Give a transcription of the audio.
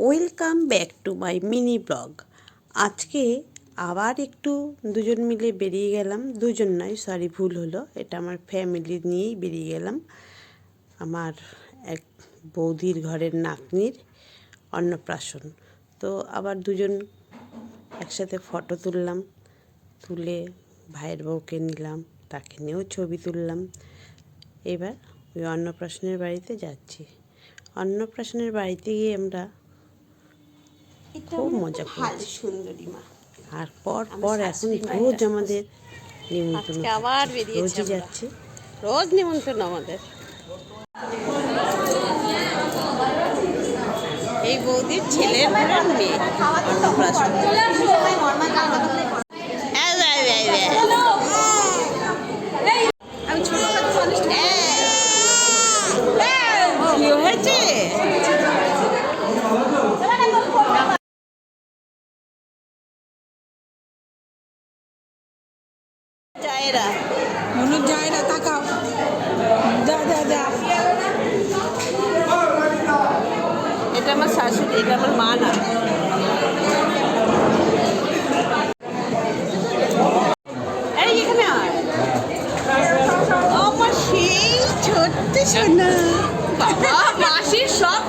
Welcome back to my mini blog. আজকে আবার একটু দুজন মিলে বেরিয়ে গেলাম। দুজন নয়, সরি, ভুল হলো, এটা আমার ফ্যামিলি নিয়েই বেরিয়ে গেলাম। আমার এক বৌদির ঘরের নাতনির অন্নপ্রাশন, তো আবার দুজন একসাথে ফটো তুললাম। তুলে ভাইয়ের বউকে নিলাম, তাকে নিয়েও ছবি তুললাম। এবার ওই অন্নপ্রাশনের বাড়িতে যাচ্ছি। অন্নপ্রাশনের বাড়িতে গিয়ে আমরা খুব মজা করছি। সুন্দরী মা আর পর এখন রোজ আমাদের নিমন্ত্রণ, আবার রোজই যাচ্ছে, রোজ নিমন্ত্রণ আমাদের। এই বৌদির ছেলের ঘরের মেয়ে অন্নপ্রাশন। আমি ছোট কি হয়েছে? জায়রা মনে যায় না, তাকাও, যা যা যা। এটা আমার শাশুড়ি, এটা আমার মা না। এই এখানে আমার সেই ছোট্ট সোনা বাবা, মাসির সব